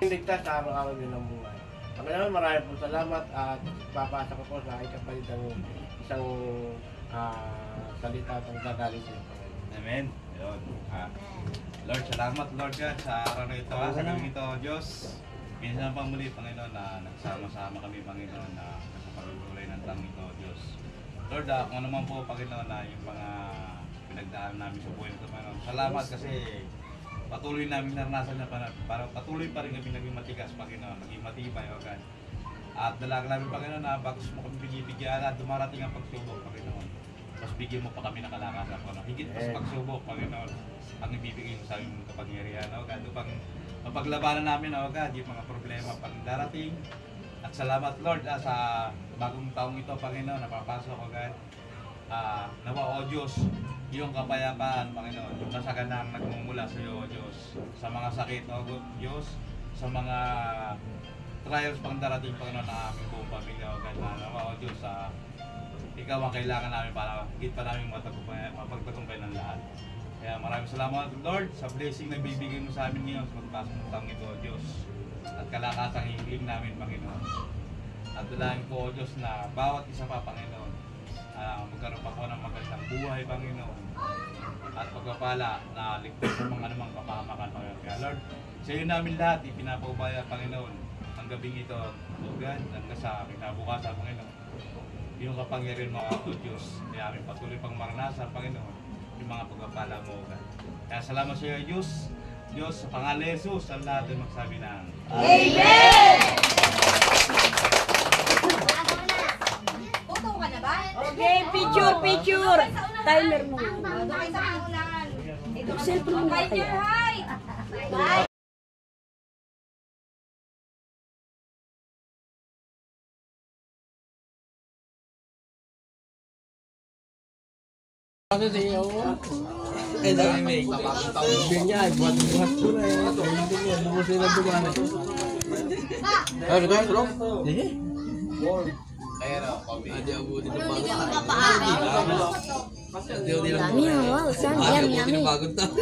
Ligtas sa araw-araw din ng buhay. Panginoon, maraming po salamat at papasa ko po sa ikapalit ng isang salita at gagaling sa iyo. Amen. Yun. Lord, salamat Lord God sa araw na ito. Sa gawin ito, Diyos. Minsan pang muli, Panginoon, na nagsama-sama kami, Panginoon, na sa pagtulay ng tang ito, Diyos. Lord, kung ano man po, Panginoon, na yung mga pinagdaan namin sa buhay nito, Panginoon. Salamat kasi patuloy namin naranasan na para patuloy pa rin kami naging matigas, Panginoon, naging matibay, O God. At dalaga namin, Panginoon, na bago mo kami binibigyan at dumarating ang pagsubok, Panginoon. Mas bigyan mo pa kami ng kalakasan, Panginoon. Higit pa sa pagsubok, Panginoon, ang ibibigay mo sa aming kapangyarihan, O God. Upang mapaglabanan namin, O God, yung mga problema pang darating. At salamat, Lord, sa bagong taong ito, Panginoon, napapasok, O God. Nawa, O Diyos, yung kapayapaan, Panginoon, yung kasaganang nagmumula sa iyo, O Diyos, sa mga sakit, O Diyos, sa mga trials pang darating, Panginoon, na aming buong pamilya, O God, nawa, O Diyos, ikaw ang kailangan namin para higit pa namin mapagtagumpay ng lahat. Kaya maraming salamat, Lord, sa blessing na bibigay mo sa amin ngayon sa magpasok ng taong ito, O Diyos, at kalakasang hihiling namin, Panginoon. At dalangin ko, O Diyos, na bawat isa pa, Panginoon, magkaroon pa po ng magandang buhay, Panginoon, at pagpapala na ligtas sa mga anumang kapahamakan, Panginoon. Kaya Lord, sa iyo namin lahat ipinapaubaya, Panginoon, ang gabing ito, O God, hanggang sa kinabukasan, Panginoon. Yung kapangyarihan mo, O Diyos, kaya amin patuloy pang maranasan, Panginoon, yung mga pagpapala mo, O God. Kaya salamat sa iyo, Diyos, Diyos, sa pangalan ni Jesus, ang lahat ay magsabi ng Amen! Okay, picture. Timer mo. Doon sa unahan. Cellphone mo Find your kaya. height. Ano siya ako? Eh, dami may. Sabi niya, buhat-buhat ko na eh. Hindi niya, bukas nila dumaan eh. Ano ka, Rob? Sige. Adi abuti ng bago. Yummy, wow, son, yummy. Abuti ng bagong taon.